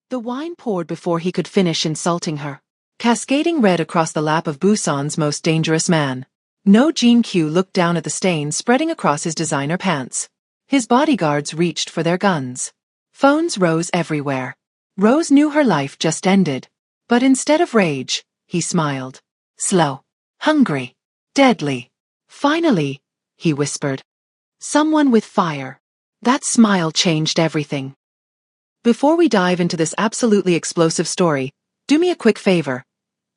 The wine poured before he could finish insulting her, cascading red across the lap of Busan's most dangerous man. No Jin-Q looked down at the stain spreading across his designer pants. His bodyguards reached for their guns. Phones rose everywhere. Rose knew her life just ended. But instead of rage, he smiled. Slow. Hungry. Deadly. Finally, he whispered. Someone with fire. That smile changed everything. Before we dive into this absolutely explosive story, do me a quick favor.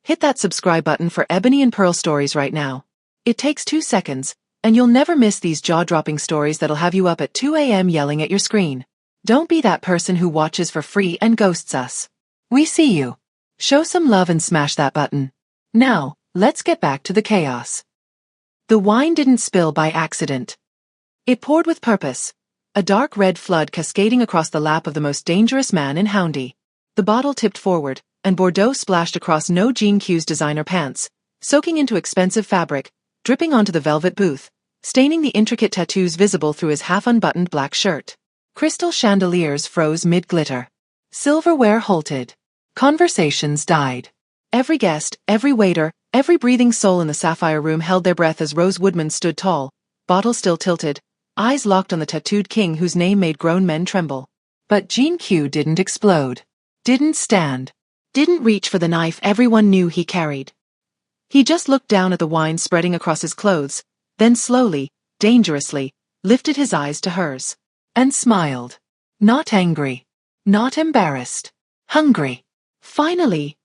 Hit that subscribe button for Ebony and Pearl stories right now. It takes 2 seconds, and you'll never miss these jaw-dropping stories that'll have you up at 2 a.m. yelling at your screen. Don't be that person who watches for free and ghosts us. We see you. Show some love and smash that button. Now, let's get back to the chaos. The wine didn't spill by accident. It poured with purpose. A dark red flood cascading across the lap of the most dangerous man in Houndy. The bottle tipped forward, and Bordeaux splashed across No Jin-Q's designer pants, soaking into expensive fabric, dripping onto the velvet booth, staining the intricate tattoos visible through his half-unbuttoned black shirt. Crystal chandeliers froze mid-glitter. Silverware halted. Conversations died. Every guest, every waiter, every breathing soul in the sapphire room held their breath as Rose Woodman stood tall, bottle still tilted, eyes locked on the tattooed king whose name made grown men tremble. But Jin-Q didn't explode. Didn't stand. Didn't reach for the knife everyone knew he carried. He just looked down at the wine spreading across his clothes, then slowly, dangerously, lifted his eyes to hers. And smiled. Not angry. Not embarrassed. Hungry. Finally,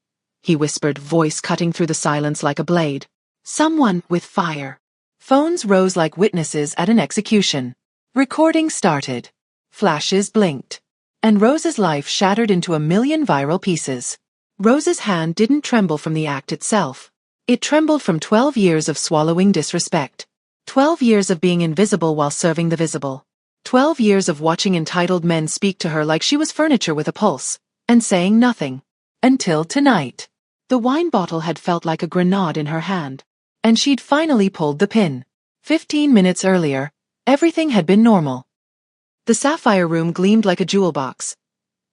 he whispered, voice cutting through the silence like a blade. Someone with fire. Phones rose like witnesses at an execution. Recording started. Flashes blinked. And Rose's life shattered into a million viral pieces. Rose's hand didn't tremble from the act itself. It trembled from 12 years of swallowing disrespect. 12 years of being invisible while serving the visible. 12 years of watching entitled men speak to her like she was furniture with a pulse, and saying nothing. Until tonight. The wine bottle had felt like a grenade in her hand. And she'd finally pulled the pin. 15 minutes earlier, everything had been normal. The sapphire room gleamed like a jewel box.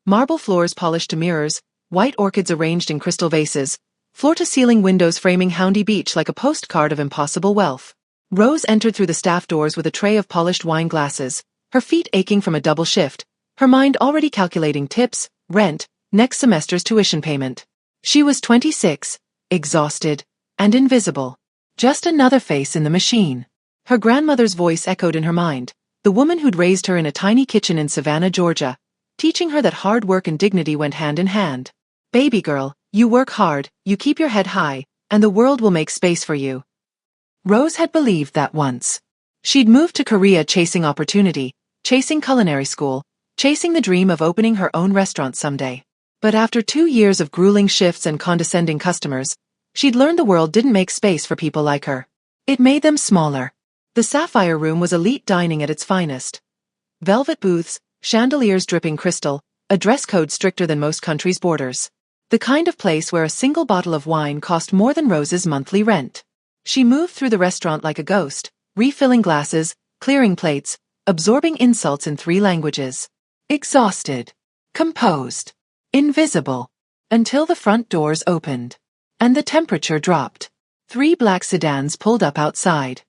Marble floors polished to mirrors, white orchids arranged in crystal vases, floor-to-ceiling windows framing Houndy Beach like a postcard of impossible wealth. Rose entered through the staff doors with a tray of polished wine glasses, her feet aching from a double shift, her mind already calculating tips, rent, next semester's tuition payment. She was 26, exhausted, and invisible. Just another face in the machine. Her grandmother's voice echoed in her mind, the woman who'd raised her in a tiny kitchen in Savannah, Georgia, teaching her that hard work and dignity went hand in hand. Baby girl, you work hard, you keep your head high, and the world will make space for you. Rose had believed that once. She'd moved to Korea chasing opportunity, chasing culinary school, chasing the dream of opening her own restaurant someday. But after 2 years of grueling shifts and condescending customers, she'd learned the world didn't make space for people like her. It made them smaller. The sapphire room was elite dining at its finest. Velvet booths, chandeliers dripping crystal, a dress code stricter than most countries' borders. The kind of place where a single bottle of wine cost more than Rose's monthly rent. She moved through the restaurant like a ghost, refilling glasses, clearing plates, absorbing insults in 3 languages. Exhausted. Composed. Invisible. Until the front doors opened. And the temperature dropped. 3 black sedans pulled up outside.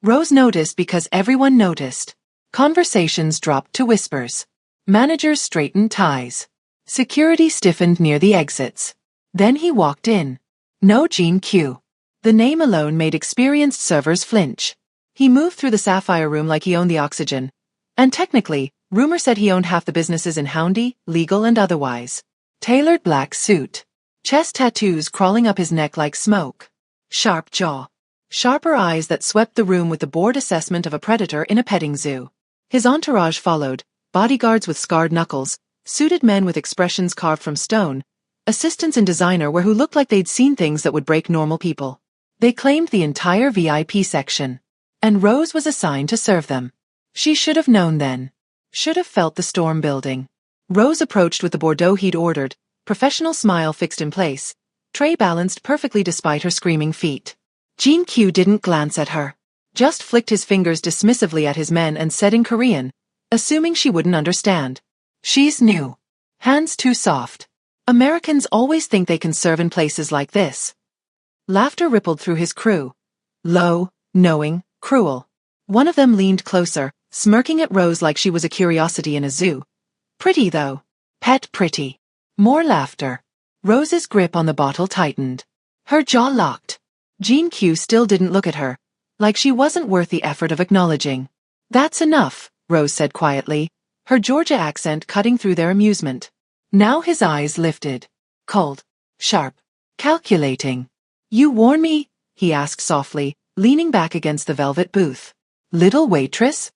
Rose noticed because everyone noticed. Conversations dropped to whispers. Managers straightened ties. Security stiffened near the exits. Then he walked in. No Jin-Q. The name alone made experienced servers flinch. He moved through the sapphire room like he owned the oxygen. And technically, rumor said he owned half the businesses in Houndy, legal and otherwise. Tailored black suit. Chest tattoos crawling up his neck like smoke. Sharp jaw. Sharper eyes that swept the room with the bored assessment of a predator in a petting zoo. His entourage followed, bodyguards with scarred knuckles, suited men with expressions carved from stone, assistants in designer who looked like they'd seen things that would break normal people. They claimed the entire VIP section. And Rose was assigned to serve them. She should have known then. Should have felt the storm building. Rose approached with the Bordeaux he'd ordered, professional smile fixed in place, tray balanced perfectly despite her screaming feet. Jin-Q didn't glance at her. Just flicked his fingers dismissively at his men and said in Korean, assuming she wouldn't understand. She's new. Hands too soft. Americans always think they can serve in places like this. Laughter rippled through his crew. Low, knowing, cruel. One of them leaned closer, smirking at Rose like she was a curiosity in a zoo. Pretty though. Pet pretty. More laughter. Rose's grip on the bottle tightened. Her jaw locked. Jean Q still didn't look at her, like she wasn't worth the effort of acknowledging. That's enough, Rose said quietly, her Georgia accent cutting through their amusement. Now his eyes lifted. Cold. Sharp. Calculating. You warn me? He asked softly, leaning back against the velvet booth. Little waitress?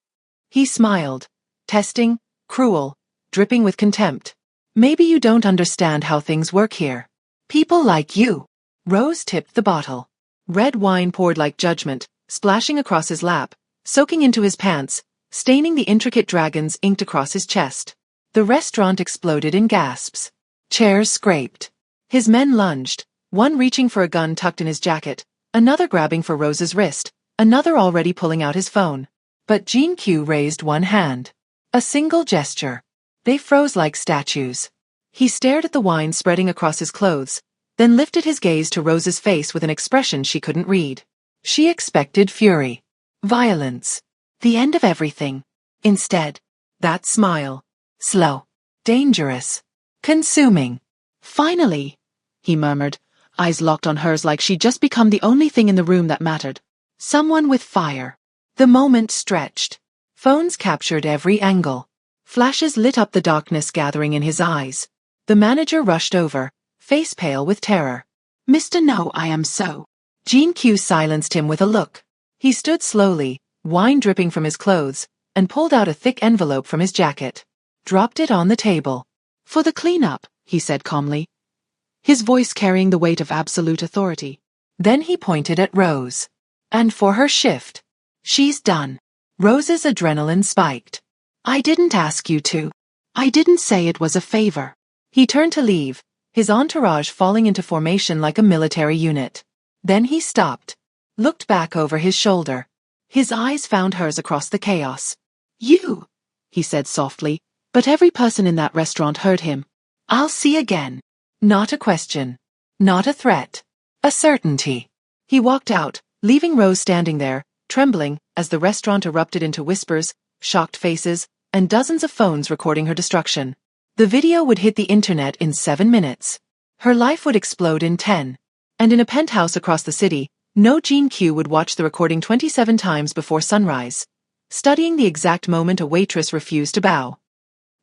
He smiled. Testing, cruel, dripping with contempt. Maybe you don't understand how things work here. People like you. Rose tipped the bottle. Red wine poured like judgment, splashing across his lap, soaking into his pants, staining the intricate dragons inked across his chest. The restaurant exploded in gasps. Chairs scraped. His men lunged, one reaching for a gun tucked in his jacket, another grabbing for Rose's wrist, another already pulling out his phone. But Jean Q raised one hand. A single gesture. They froze like statues. He stared at the wine spreading across his clothes, then lifted his gaze to Rose's face with an expression she couldn't read. She expected fury. Violence. The end of everything. Instead, that smile. Slow. Dangerous. Consuming. Finally, he murmured, eyes locked on hers like she'd just become the only thing in the room that mattered. Someone with fire. The moment stretched. Phones captured every angle. Flashes lit up the darkness gathering in his eyes. The manager rushed over, face pale with terror. Mr. No, I am so. Jean Q silenced him with a look. He stood slowly, wine dripping from his clothes, and pulled out a thick envelope from his jacket. Dropped it on the table. For the cleanup, he said calmly, his voice carrying the weight of absolute authority. Then he pointed at Rose. And for her shift. She's done. Rose's adrenaline spiked. I didn't ask you to. I didn't say it was a favor. He turned to leave, his entourage falling into formation like a military unit. Then he stopped, looked back over his shoulder. His eyes found hers across the chaos. You, he said softly, but every person in that restaurant heard him. I'll see again. Not a question. Not a threat. A certainty. He walked out, leaving Rose standing there, trembling, as the restaurant erupted into whispers, shocked faces, and dozens of phones recording her destruction. The video would hit the internet in 7 minutes. Her life would explode in 10. And in a penthouse across the city, no Jean Q would watch the recording 27 times before sunrise, studying the exact moment a waitress refused to bow.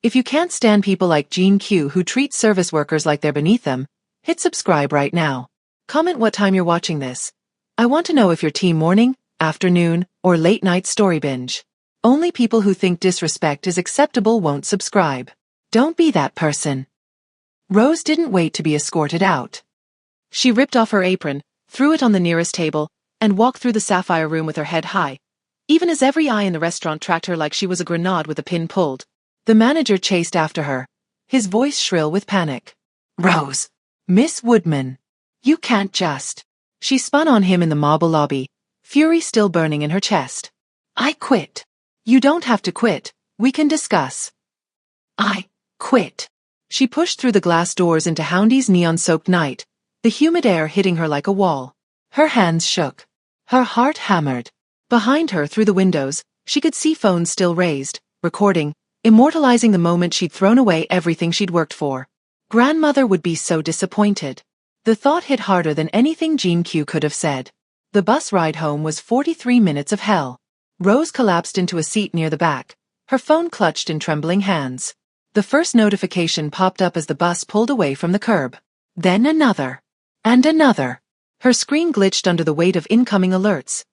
If you can't stand people like Jean Q who treat service workers like they're beneath them, hit subscribe right now. Comment what time you're watching this. I want to know if you're team morning, afternoon, or late night story binge. Only people who think disrespect is acceptable won't subscribe. Don't be that person. Rose didn't wait to be escorted out. She ripped off her apron, threw it on the nearest table, and walked through the sapphire room with her head high, even as every eye in the restaurant tracked her like she was a grenade with a pin pulled. The manager chased after her, his voice shrill with panic. Rose. Miss Woodman. You can't just. She spun on him in the marble lobby, fury still burning in her chest. I quit. You don't have to quit, we can discuss. I quit. She pushed through the glass doors into Houndy's neon-soaked night, the humid air hitting her like a wall. Her hands shook. Her heart hammered. Behind her, through the windows, she could see phones still raised, recording, immortalizing the moment she'd thrown away everything she'd worked for. Grandmother would be so disappointed. The thought hit harder than anything Jean Q could have said. The bus ride home was 43 minutes of hell. Rose collapsed into a seat near the back, her phone clutched in trembling hands. The first notification popped up as the bus pulled away from the curb. Then another. And another. Her screen glitched under the weight of incoming alerts.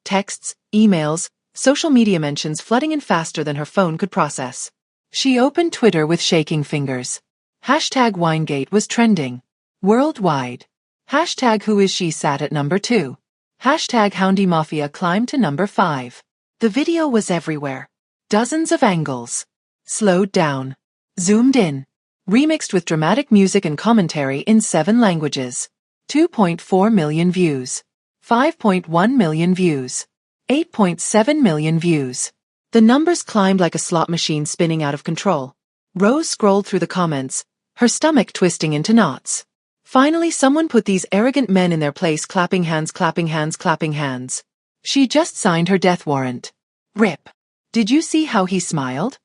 Texts, emails, social media mentions flooding in faster than her phone could process. She opened Twitter with shaking fingers. Hashtag Winegate was trending. Worldwide. Hashtag Who Is She sat at number 2. Hashtag Houndy Mafia climbed to number 5. The video was everywhere. Dozens of angles. Slowed down. Zoomed in. Remixed with dramatic music and commentary in 7 languages. 2.4 million views. 5.1 million views. 8.7 million views. The numbers climbed like a slot machine spinning out of control. Rose scrolled through the comments, her stomach twisting into knots. Finally someone put these arrogant men in their place, clapping hands, clapping hands, clapping hands. She just signed her death warrant. Rip. Did you see how he smiled?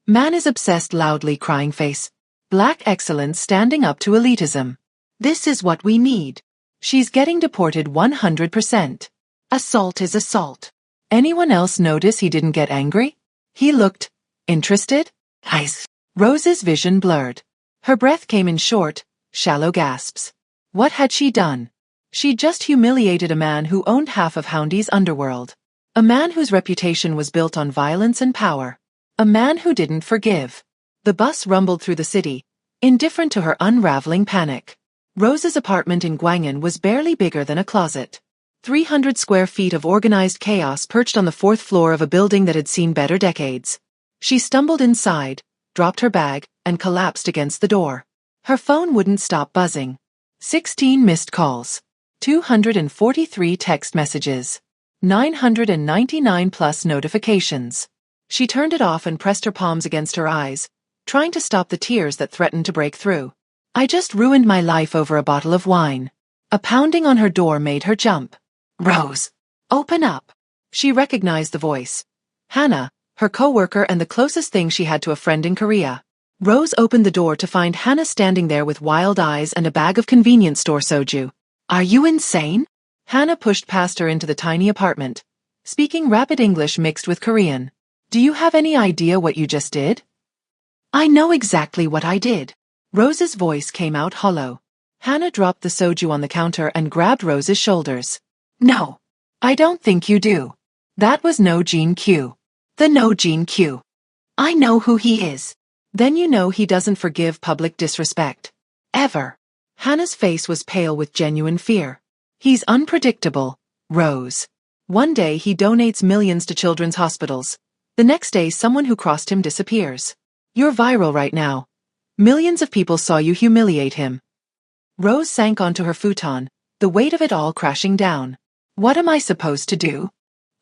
Man is obsessed, loudly crying face. Black excellence standing up to elitism. This is what we need. She's getting deported 100%. Assault is assault. Anyone else notice he didn't get angry? He looked interested? Eyes. Rose's vision blurred. Her breath came in short, shallow gasps. What had she done? She'd just humiliated a man who owned half of Houndy's underworld. A man whose reputation was built on violence and power. A man who didn't forgive. The bus rumbled through the city, indifferent to her unraveling panic. Rose's apartment in Gwangan was barely bigger than a closet. 300 square feet of organized chaos perched on the 4th floor of a building that had seen better decades. She stumbled inside, dropped her bag, and collapsed against the door. Her phone wouldn't stop buzzing. 16 missed calls. 243 text messages. 999 plus notifications. She turned it off and pressed her palms against her eyes, trying to stop the tears that threatened to break through. I just ruined my life over a bottle of wine. A pounding on her door made her jump. Rose, open up. She recognized the voice. Hannah, her co-worker and the closest thing she had to a friend in Korea. Rose opened the door to find Hannah standing there with wild eyes and a bag of convenience store soju. Are you insane? Hannah pushed past her into the tiny apartment, speaking rapid English mixed with Korean. Do you have any idea what you just did? I know exactly what I did. Rose's voice came out hollow. Hannah dropped the soju on the counter and grabbed Rose's shoulders. No, I don't think you do. That was No Jin Q. The No Jin Q. I know who he is. Then you know he doesn't forgive public disrespect. Ever. Hannah's face was pale with genuine fear. He's unpredictable, Rose. One day he donates millions to children's hospitals. The next day someone who crossed him disappears. You're viral right now. Millions of people saw you humiliate him. Rose sank onto her futon, the weight of it all crashing down. What am I supposed to do?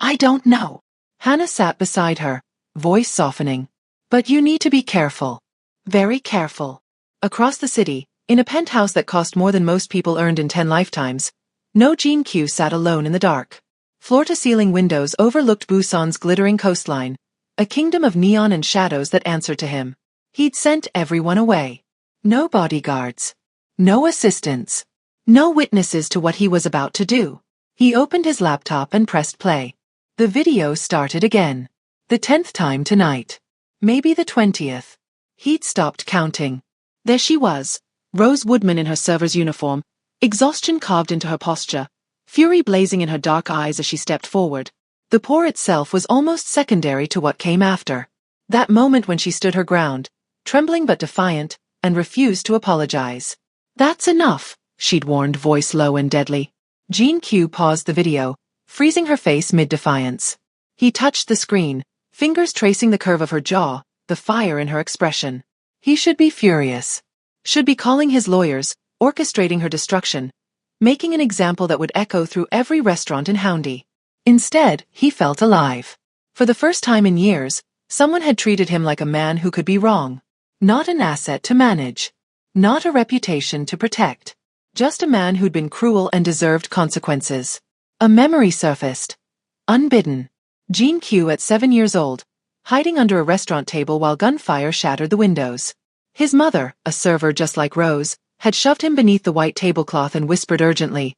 I don't know. Hannah sat beside her, voice softening. But you need to be careful. Very careful. Across the city, in a penthouse that cost more than most people earned in 10 lifetimes, No Jin Q sat alone in the dark. Floor-to-ceiling windows overlooked Busan's glittering coastline, a kingdom of neon and shadows that answered to him. He'd sent everyone away. No bodyguards. No assistants. No witnesses to what he was about to do. He opened his laptop and pressed play. The video started again. The 10th time tonight. Maybe the 20th. He'd stopped counting. There she was, Rose Woodman in her server's uniform, exhaustion carved into her posture, fury blazing in her dark eyes as she stepped forward. The pour itself was almost secondary to what came after. That moment when she stood her ground, trembling but defiant, and refused to apologize. That's enough, she'd warned, voice low and deadly. Jin Q paused the video, freezing her face mid-defiance. He touched the screen, fingers tracing the curve of her jaw, the fire in her expression. He should be furious. Should be calling his lawyers, orchestrating her destruction, making an example that would echo through every restaurant in Houndy. Instead, he felt alive. For the first time in years, someone had treated him like a man who could be wrong. Not an asset to manage. Not a reputation to protect. Just a man who'd been cruel and deserved consequences. A memory surfaced. Unbidden. Jin Q at 7 years old, hiding under a restaurant table while gunfire shattered the windows. His mother, a server just like Rose, had shoved him beneath the white tablecloth and whispered urgently,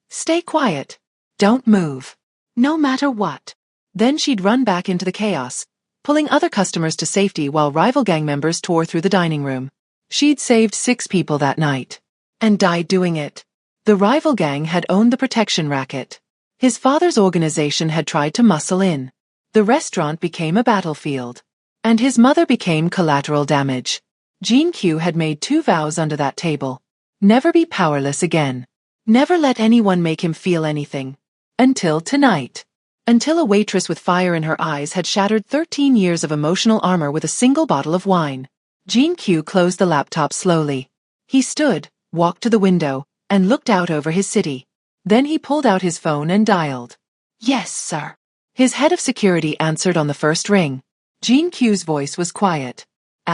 "Stay quiet. Don't move. No matter what." Then she'd run back into the chaos, pulling other customers to safety while rival gang members tore through the dining room. She'd saved 6 people that night. And died doing it. The rival gang had owned the protection racket. His father's organization had tried to muscle in. The restaurant became a battlefield. And his mother became collateral damage. Jin Q had made 2 vows under that table. Never be powerless again. Never let anyone make him feel anything. Until tonight. Until a waitress with fire in her eyes had shattered 13 years of emotional armor with a single bottle of wine. Jin Q closed the laptop slowly. He stood, walked to the window, and looked out over his city. Then he pulled out his phone and dialed. "Yes, sir." His head of security answered on the first ring. Jin Q's voice was quiet.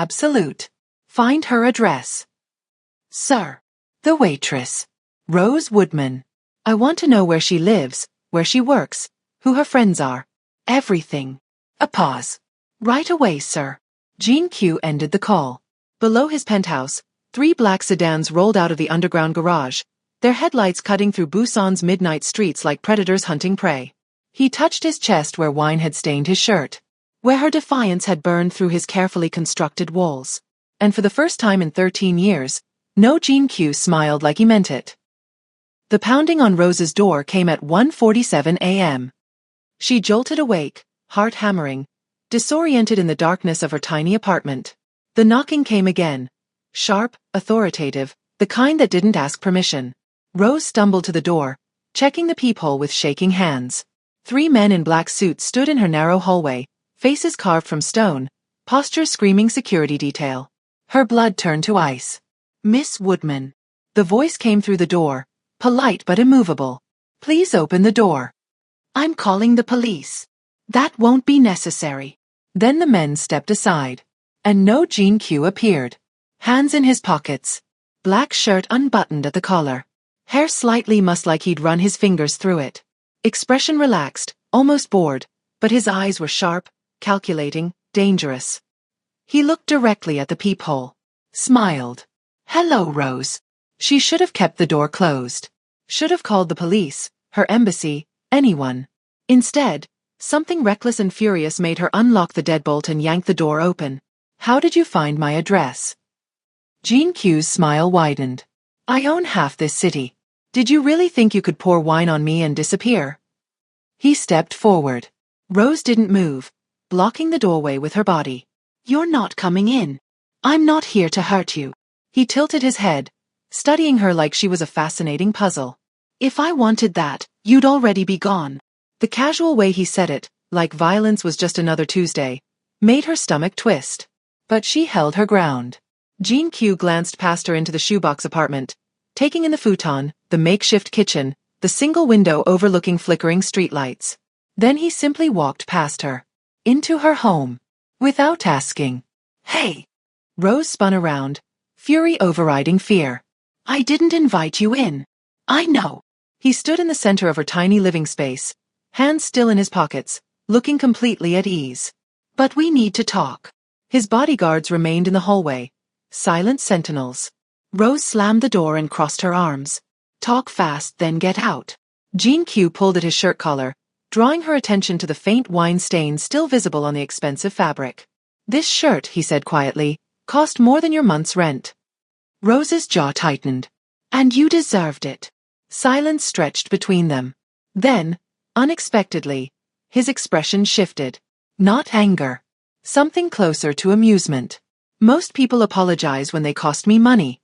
Absolute. Find her address. Sir. The waitress. Rose Woodman. I want to know where she lives, where she works, who her friends are. Everything. A pause. Right away, sir. Jean Q ended the call. Below his penthouse, 3 black sedans rolled out of the underground garage, their headlights cutting through Busan's midnight streets like predators hunting prey. He touched his chest where wine had stained his shirt, where her defiance had burned through his carefully constructed walls. And for the first time in 13 years, no Jean Q smiled like he meant it. The pounding on Rose's door came at 1:47 a.m. She jolted awake, heart hammering, disoriented in the darkness of her tiny apartment. The knocking came again. Sharp, authoritative, the kind that didn't ask permission. Rose stumbled to the door, checking the peephole with shaking hands. 3 men in black suits stood in her narrow hallway, faces carved from stone, postures screaming security detail. Her blood turned to ice. Miss Woodman. The voice came through the door, polite but immovable. Please open the door. I'm calling the police. That won't be necessary. Then the men stepped aside. And no Jean Q appeared. Hands in his pockets. Black shirt unbuttoned at the collar. Hair slightly mussed like he'd run his fingers through it. Expression relaxed, almost bored, but his eyes were sharp, calculating, dangerous. He looked directly at the peephole. Smiled. Hello, Rose. She should have kept the door closed. Should have called the police, her embassy, anyone. Instead, something reckless and furious made her unlock the deadbolt and yank the door open. How did you find my address? Jean Q's smile widened. I own half this city. Did you really think you could pour wine on me and disappear? He stepped forward. Rose didn't move, blocking the doorway with her body. You're not coming in. I'm not here to hurt you. He tilted his head, studying her like she was a fascinating puzzle. If I wanted that, you'd already be gone. The casual way he said it, like violence was just another Tuesday, made her stomach twist. But she held her ground. Jean Q glanced past her into the shoebox apartment, taking in the futon, the makeshift kitchen, the single window overlooking flickering streetlights. Then he simply walked past her. Into her home. Without asking. Hey! Rose spun around, fury overriding fear. I didn't invite you in. I know. He stood in the center of her tiny living space, hands still in his pockets, looking completely at ease. But we need to talk. His bodyguards remained in the hallway, silent sentinels. Rose slammed the door and crossed her arms. Talk fast, then get out. Jean Q pulled at his shirt collar, drawing her attention to the faint wine stain still visible on the expensive fabric. This shirt, he said quietly, cost more than your month's rent. Rose's jaw tightened. And you deserved it. Silence stretched between them. Then, unexpectedly, his expression shifted. Not anger. Something closer to amusement. Most people apologize when they cost me money.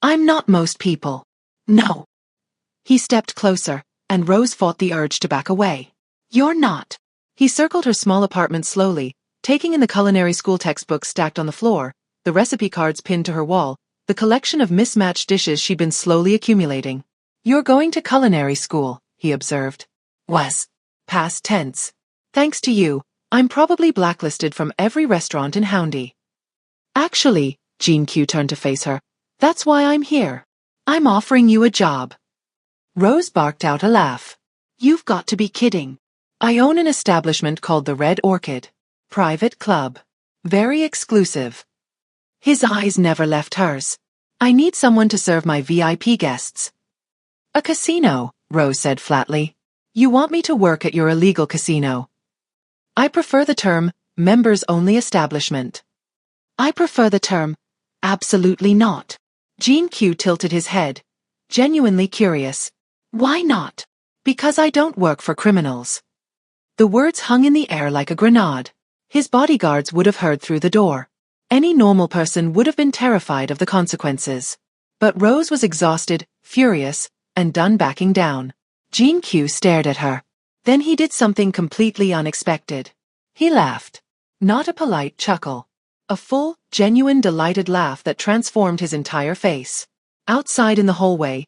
I'm not most people. No. He stepped closer, and Rose fought the urge to back away. You're not. He circled her small apartment slowly, taking in the culinary school textbooks stacked on the floor, the recipe cards pinned to her wall, the collection of mismatched dishes she'd been slowly accumulating. You're going to culinary school, he observed. Was. Past tense. Thanks to you, I'm probably blacklisted from every restaurant in Houndy. Actually, Jean Q turned to face her, that's why I'm here. I'm offering you a job. Rose barked out a laugh. You've got to be kidding. I own an establishment called the Red Orchid. Private club. Very exclusive. His eyes never left hers. I need someone to serve my VIP guests. A casino, Rose said flatly. You want me to work at your illegal casino. I prefer the term, members-only establishment. I prefer the term, absolutely not. Jean Q tilted his head, genuinely curious. Why not? Because I don't work for criminals. The words hung in the air like a grenade. His bodyguards would have heard through the door. Any normal person would have been terrified of the consequences. But Rose was exhausted, furious, and done backing down. Jean Q stared at her. Then he did something completely unexpected. He laughed. Not a polite chuckle. A full, genuine, delighted laugh that transformed his entire face. Outside in the hallway,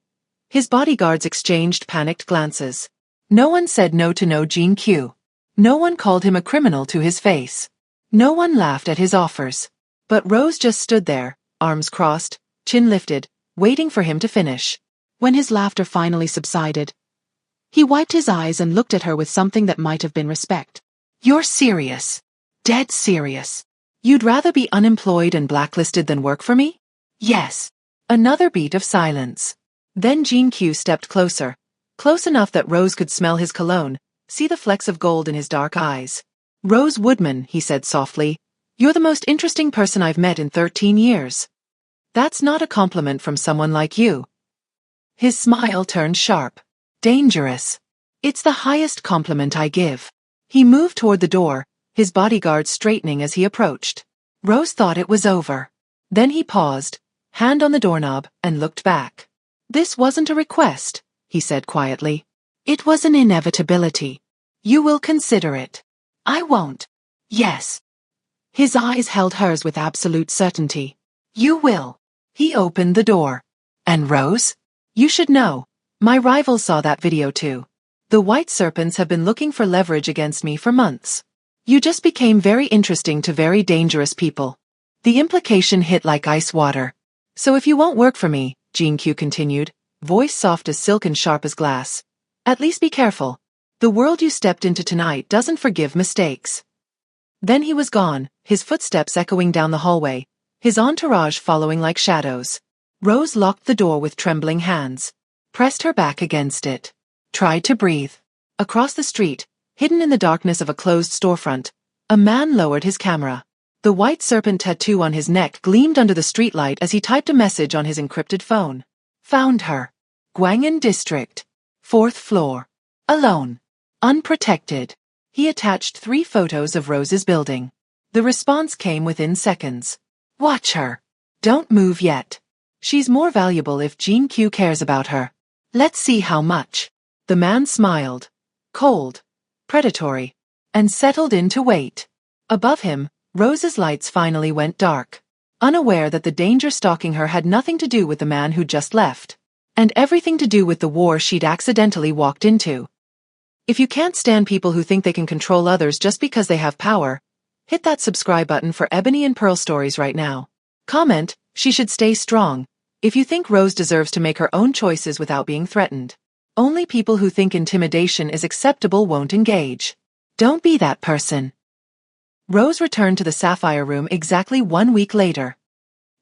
his bodyguards exchanged panicked glances. No one said no to no Jean Q. No one called him a criminal to his face. No one laughed at his offers. But Rose just stood there, arms crossed, chin lifted, waiting for him to finish. When his laughter finally subsided, he wiped his eyes and looked at her with something that might have been respect. "You're serious. Dead serious. You'd rather be unemployed and blacklisted than work for me?" "Yes." Another beat of silence. Then Jean-Q stepped closer, close enough that Rose could smell his cologne, see the flecks of gold in his dark eyes. "Rose Woodman," he said softly, "you're the most interesting person I've met in 13 years. That's not a compliment from someone like you." His smile turned sharp. "Dangerous. It's the highest compliment I give." He moved toward the door, his bodyguard straightening as he approached. Rose thought it was over. Then he paused, hand on the doorknob, and looked back. "This wasn't a request," he said quietly. "It was an inevitability. You will consider it." "I won't." "Yes." His eyes held hers with absolute certainty. "You will." He opened the door. "And Rose? You should know. My rivals saw that video too. The White Serpents have been looking for leverage against me for months. You just became very interesting to very dangerous people." The implication hit like ice water. "So if you won't work for me," Jean-Q continued, voice soft as silk and sharp as glass, "at least be careful. The world you stepped into tonight doesn't forgive mistakes." Then he was gone, his footsteps echoing down the hallway, his entourage following like shadows. Rose locked the door with trembling hands, pressed her back against it, tried to breathe. Across the street, hidden in the darkness of a closed storefront, a man lowered his camera. The White Serpent tattoo on his neck gleamed under the streetlight as he typed a message on his encrypted phone. "Found her. Guang'an District. 4th floor. Alone. Unprotected." He attached 3 photos of Rose's building. The response came within seconds. "Watch her. Don't move yet. She's more valuable if Jean-Q cares about her. Let's see how much." The man smiled. Cold. Predatory. And settled in to wait. Above him, Rose's lights finally went dark. Unaware that the danger stalking her had nothing to do with the man who'd just left. And everything to do with the war she'd accidentally walked into. If you can't stand people who think they can control others just because they have power, hit that subscribe button for Ebony and Pearl stories right now. Comment, "She should stay strong," if you think Rose deserves to make her own choices without being threatened. Only people who think intimidation is acceptable won't engage. Don't be that person. Rose returned to the Sapphire Room exactly 1 week later.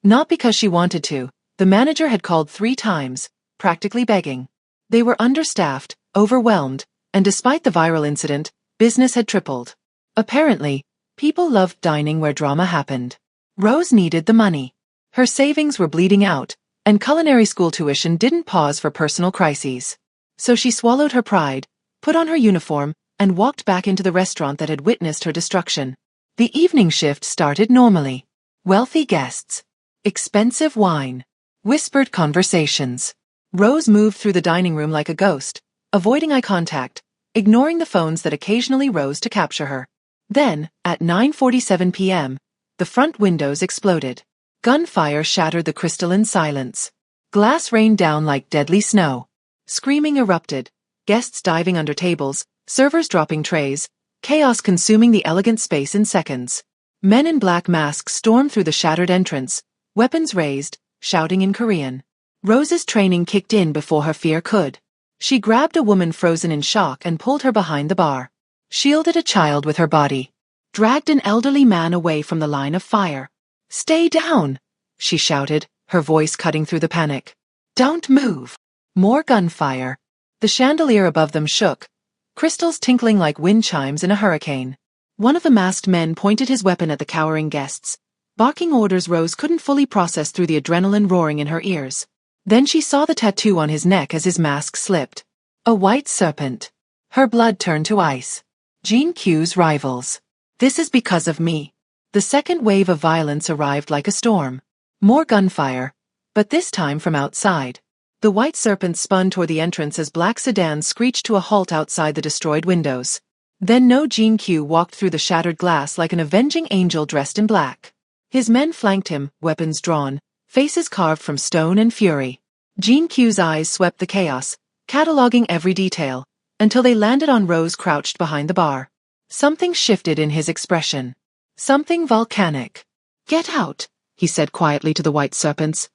Not because she wanted to. The manager had called 3 times, practically begging. They were understaffed, overwhelmed, and despite the viral incident, business had tripled. Apparently, people loved dining where drama happened. Rose needed the money. Her savings were bleeding out, and culinary school tuition didn't pause for personal crises. So she swallowed her pride, put on her uniform, and walked back into the restaurant that had witnessed her destruction. The evening shift started normally. Wealthy guests. Expensive wine. Whispered conversations. Rose moved through the dining room like a ghost, avoiding eye contact, ignoring the phones that occasionally rose to capture her. Then, at 9:47 p.m., the front windows exploded. Gunfire shattered the crystalline silence. Glass rained down like deadly snow. Screaming erupted, guests diving under tables, servers dropping trays, chaos consuming the elegant space in seconds. Men in black masks stormed through the shattered entrance, weapons raised, shouting in Korean. Rose's training kicked in before her fear could. She grabbed a woman frozen in shock and pulled her behind the bar. Shielded a child with her body. Dragged an elderly man away from the line of fire. "Stay down!" she shouted, her voice cutting through the panic. "Don't move!" More gunfire. The chandelier above them shook, crystals tinkling like wind chimes in a hurricane. One of the masked men pointed his weapon at the cowering guests, barking orders Rose couldn't fully process through the adrenaline roaring in her ears. Then she saw the tattoo on his neck as his mask slipped. A white serpent. Her blood turned to ice. Jean-Q's rivals. "This is because of me." The second wave of violence arrived like a storm. More gunfire, but this time from outside. The White Serpent spun toward the entrance as black sedans screeched to a halt outside the destroyed windows. Then No Jean-Q walked through the shattered glass like an avenging angel dressed in black. His men flanked him, weapons drawn, faces carved from stone and fury. Jean-Q's eyes swept the chaos, cataloging every detail, until they landed on Rose crouched behind the bar. Something shifted in his expression. Something volcanic. Get out, he said quietly to the white serpents,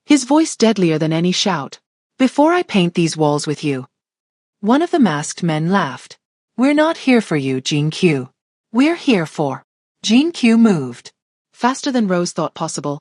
his voice deadlier than any shout. Before I paint these walls with you. One of the masked men laughed. We're not here for you, Jean Q. We're here for. Jean Q moved. Faster than Rose thought possible.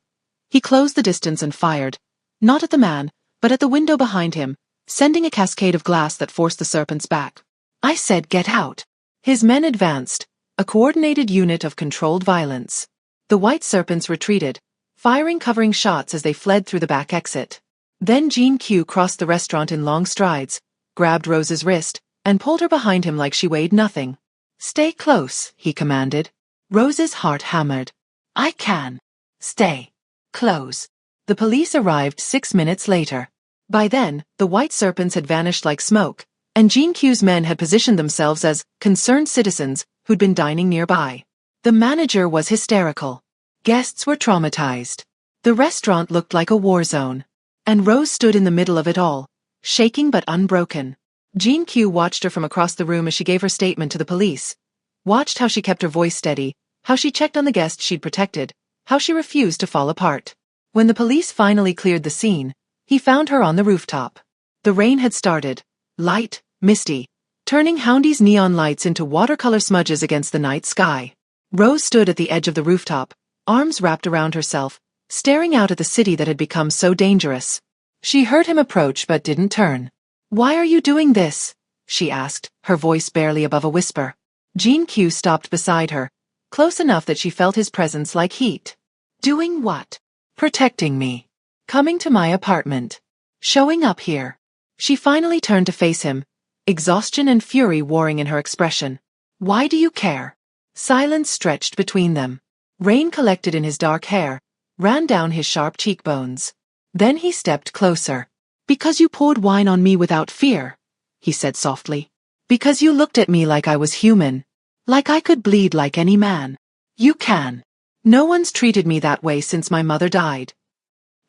He closed the distance and fired. Not at the man, but at the window behind him, sending a cascade of glass that forced the serpents back. I said get out. His men advanced, a coordinated unit of controlled violence. The white serpents retreated, firing covering shots as they fled through the back exit. Then Jean Q crossed the restaurant in long strides, grabbed Rose's wrist, and pulled her behind him like she weighed nothing. Stay close, he commanded. Rose's heart hammered. I can. Stay. Close. The police arrived 6 minutes later. By then, the white serpents had vanished like smoke, and Jean Q's men had positioned themselves as concerned citizens who'd been dining nearby. The manager was hysterical. Guests were traumatized. The restaurant looked like a war zone. And Rose stood in the middle of it all, shaking but unbroken. Jean Q watched her from across the room as she gave her statement to the police. Watched how she kept her voice steady, how she checked on the guests she'd protected, how she refused to fall apart. When the police finally cleared the scene, he found her on the rooftop. The rain had started, light, misty, turning Houndy's neon lights into watercolor smudges against the night sky. Rose stood at the edge of the rooftop, arms wrapped around herself, staring out at the city that had become so dangerous. She heard him approach but didn't turn. Why are you doing this? She asked, her voice barely above a whisper. Jean Q stopped beside her, close enough that she felt his presence like heat. Doing what? Protecting me. Coming to my apartment. Showing up here. She finally turned to face him, exhaustion and fury warring in her expression. Why do you care? Silence stretched between them. Rain collected in his dark hair, ran down his sharp cheekbones. Then he stepped closer. Because you poured wine on me without fear, he said softly. Because you looked at me like I was human. Like I could bleed like any man. You can. No one's treated me that way since my mother died.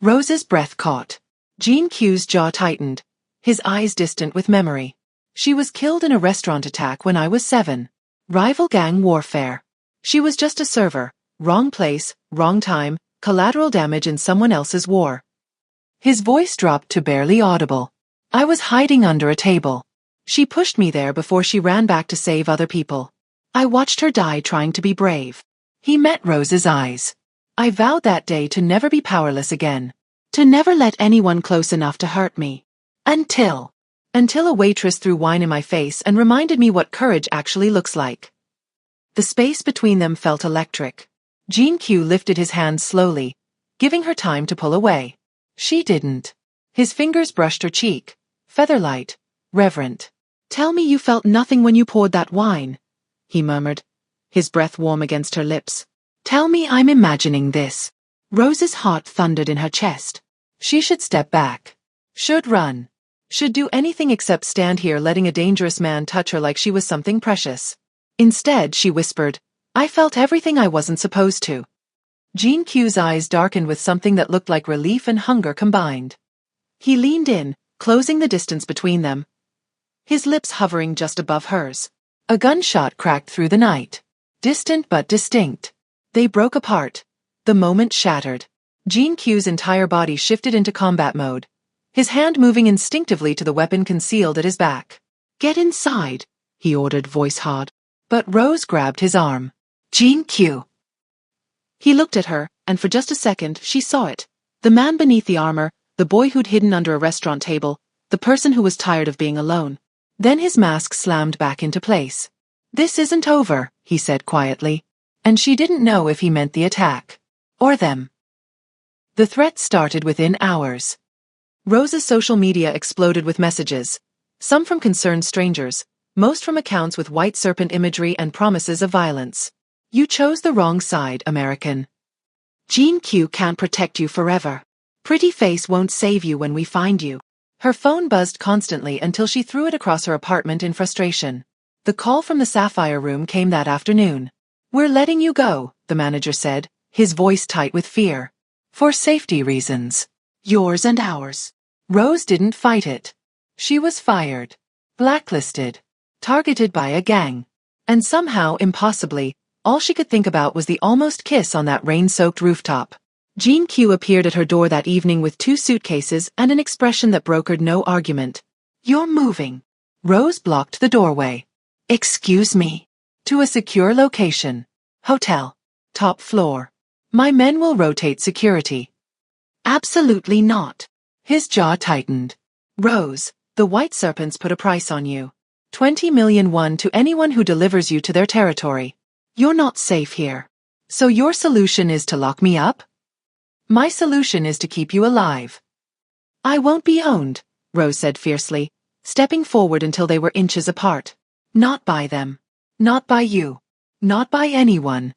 Rose's breath caught. Jean Q's jaw tightened, his eyes distant with memory. She was killed in a restaurant attack when I was 7. Rival gang warfare. She was just a server, wrong place, wrong time, collateral damage in someone else's war. His voice dropped to barely audible. I was hiding under a table. She pushed me there before she ran back to save other people. I watched her die trying to be brave. He met Rose's eyes. I vowed that day to never be powerless again. To never let anyone close enough to hurt me. Until a waitress threw wine in my face and reminded me what courage actually looks like. The space between them felt electric. Jean Q lifted his hand slowly, giving her time to pull away. She didn't. His fingers brushed her cheek, featherlight, reverent. Tell me you felt nothing when you poured that wine, he murmured, his breath warm against her lips. Tell me I'm imagining this. Rose's heart thundered in her chest. She should step back. Should run. Should do anything except stand here letting a dangerous man touch her like she was something precious. Instead, she whispered, I felt everything I wasn't supposed to. Jean Q's eyes darkened with something that looked like relief and hunger combined. He leaned in, closing the distance between them, his lips hovering just above hers. A gunshot cracked through the night. Distant but distinct. They broke apart. The moment shattered. Jean Q's entire body shifted into combat mode, his hand moving instinctively to the weapon concealed at his back. Get inside, he ordered, voice hard. But Rose grabbed his arm. Jean Q. He looked at her, and for just a second she saw it. The man beneath the armor, the boy who'd hidden under a restaurant table, the person who was tired of being alone. Then his mask slammed back into place. This isn't over, he said quietly. And she didn't know if he meant the attack. Or them. The threat started within hours. Rose's social media exploded with messages. Some from concerned strangers, most from accounts with white serpent imagery and promises of violence. You chose the wrong side, American. Jean Q can't protect you forever. Pretty face won't save you when we find you. Her phone buzzed constantly until she threw it across her apartment in frustration. The call from the Sapphire room came that afternoon. We're letting you go, the manager said, his voice tight with fear. For safety reasons. Yours and ours. Rose didn't fight it. She was fired. Blacklisted. Targeted by a gang. And somehow, impossibly, All she could think about was the almost kiss on that rain-soaked rooftop. Jean Q appeared at her door that evening with 2 suitcases and an expression that brokered no argument. "You're moving." Rose blocked the doorway. "Excuse me." "To a secure location. Hotel. Top floor. My men will rotate security." "Absolutely not." His jaw tightened. "Rose, the White Serpents put a price on you. 20 million won to anyone who delivers you to their territory. You're not safe here. So your solution is to lock me up?" "My solution is to keep you alive." "I won't be owned," Rose said fiercely, stepping forward until they were inches apart. "Not by them. Not by you. Not by anyone."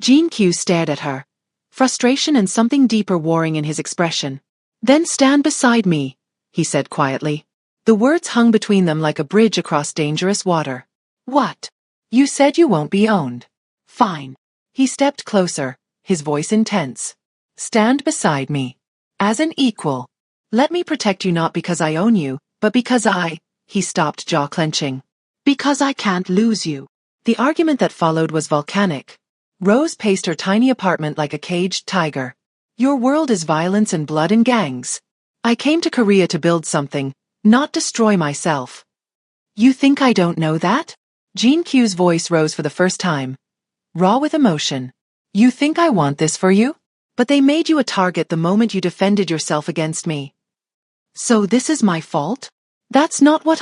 Jean Q stared at her, frustration and something deeper warring in his expression. "Then stand beside me," he said quietly. The words hung between them like a bridge across dangerous water. "What? You said you won't be owned. Fine." He stepped closer, his voice intense. "Stand beside me. As an equal. Let me protect you not because I own you, but because He stopped, jaw clenching. "Because I can't lose you." The argument that followed was volcanic. Rose paced her tiny apartment like a caged tiger. "Your world is violence and blood and gangs. I came to Korea to build something, not destroy myself." "You think I don't know that?" Jean Q's voice rose for the first time, raw with emotion. "You think I want this for you? But they made you a target the moment you defended yourself against me. So this is my fault? That's not what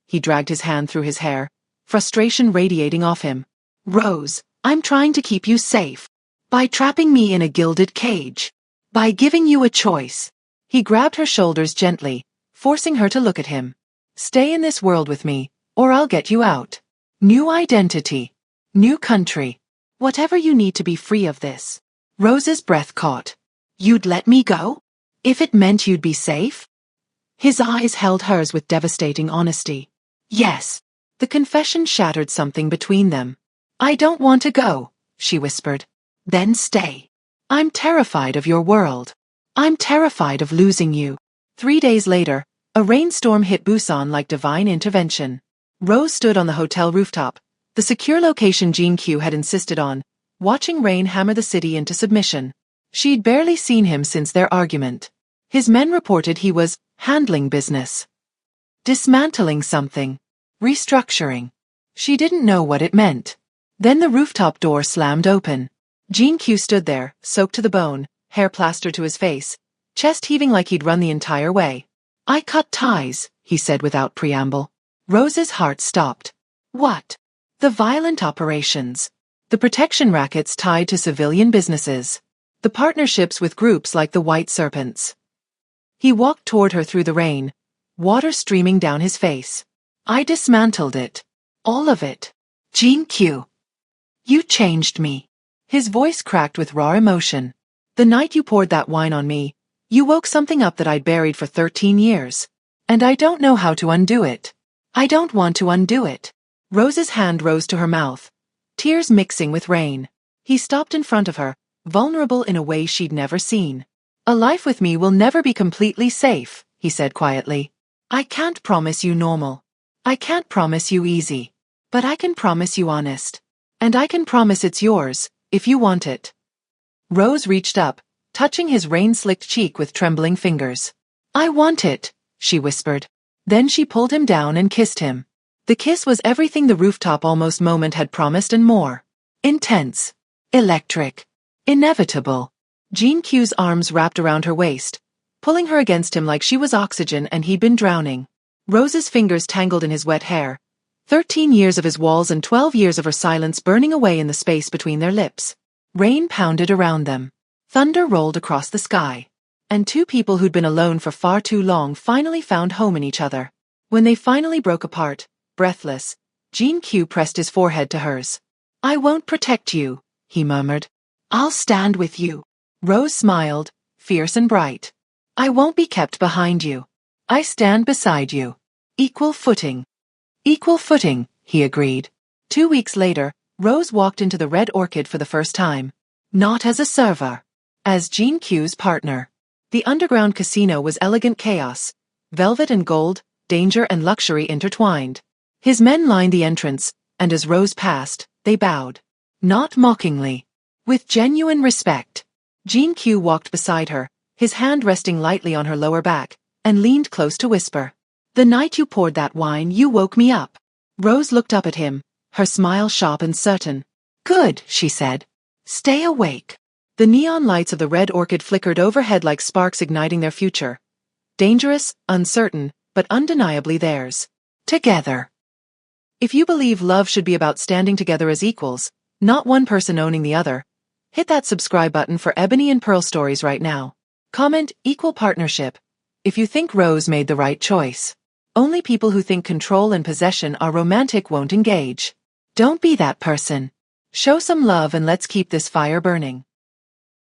He dragged his hand through his hair, frustration radiating off him. "Rose, I'm trying to keep you safe. By trapping me in a gilded cage. By giving you a choice." He grabbed her shoulders gently, forcing her to look at him. "Stay in this world with me, or I'll get you out. New identity. New country. Whatever you need to be free of this." Rose's breath caught. "You'd let me go? If it meant you'd be safe?" His eyes held hers with devastating honesty. "Yes." The confession shattered something between them. "I don't want to go," she whispered. "Then stay. I'm terrified of your world. I'm terrified of losing you." 3 days later, a rainstorm hit Busan like divine intervention. Rose stood on the hotel rooftop, the secure location Jean Q had insisted on, watching rain hammer the city into submission. She'd barely seen him since their argument. His men reported he was handling business. Dismantling something. Restructuring. She didn't know what it meant. Then the rooftop door slammed open. Jean Q stood there, soaked to the bone, hair plastered to his face, chest heaving like he'd run the entire way. "I cut ties," he said without preamble. Rose's heart stopped. "What?" "The violent operations. The protection rackets tied to civilian businesses. The partnerships with groups like the White Serpents." He walked toward her through the rain, water streaming down his face. "I dismantled it. All of it. Jean Q. You changed me." His voice cracked with raw emotion. "The night you poured that wine on me, you woke something up that I'd buried for 13 years. And I don't know how to undo it. I don't want to undo it." Rose's hand rose to her mouth, tears mixing with rain. He stopped in front of her, vulnerable in a way she'd never seen. "A life with me will never be completely safe," he said quietly. "I can't promise you normal. I can't promise you easy. But I can promise you honest. And I can promise it's yours, if you want it." Rose reached up, touching his rain-slicked cheek with trembling fingers. "I want it," she whispered. Then she pulled him down and kissed him. The kiss was everything the rooftop almost moment had promised and more. Intense. Electric. Inevitable. Jean Q's arms wrapped around her waist, pulling her against him like she was oxygen and he'd been drowning. Rose's fingers tangled in his wet hair, 13 years of his walls and 12 years of her silence burning away in the space between their lips. Rain pounded around them. Thunder rolled across the sky. And 2 people who'd been alone for far too long finally found home in each other. When they finally broke apart, breathless, Jean Q pressed his forehead to hers. "I won't protect you," he murmured. "I'll stand with you." Rose smiled, fierce and bright. "I won't be kept behind you. I stand beside you. Equal footing." "Equal footing," he agreed. 2 weeks later, Rose walked into the Red Orchid for the first time. Not as a server. As Jean Q's partner. The underground casino was elegant chaos. Velvet and gold, danger and luxury intertwined. His men lined the entrance, and as Rose passed, they bowed. Not mockingly. With genuine respect. Jean Q walked beside her, his hand resting lightly on her lower back, and leaned close to whisper. The night you poured that wine, you woke me up. Rose looked up at him, her smile sharp and certain. Good, she said. Stay awake. The neon lights of the red orchid flickered overhead like sparks igniting their future. Dangerous, uncertain, but undeniably theirs. Together. If you believe love should be about standing together as equals, not one person owning the other, hit that subscribe button for Ebony and Pearl stories right now. Comment equal partnership if you think Rose made the right choice. Only people who think control and possession are romantic won't engage. Don't be that person. Show some love and let's keep this fire burning.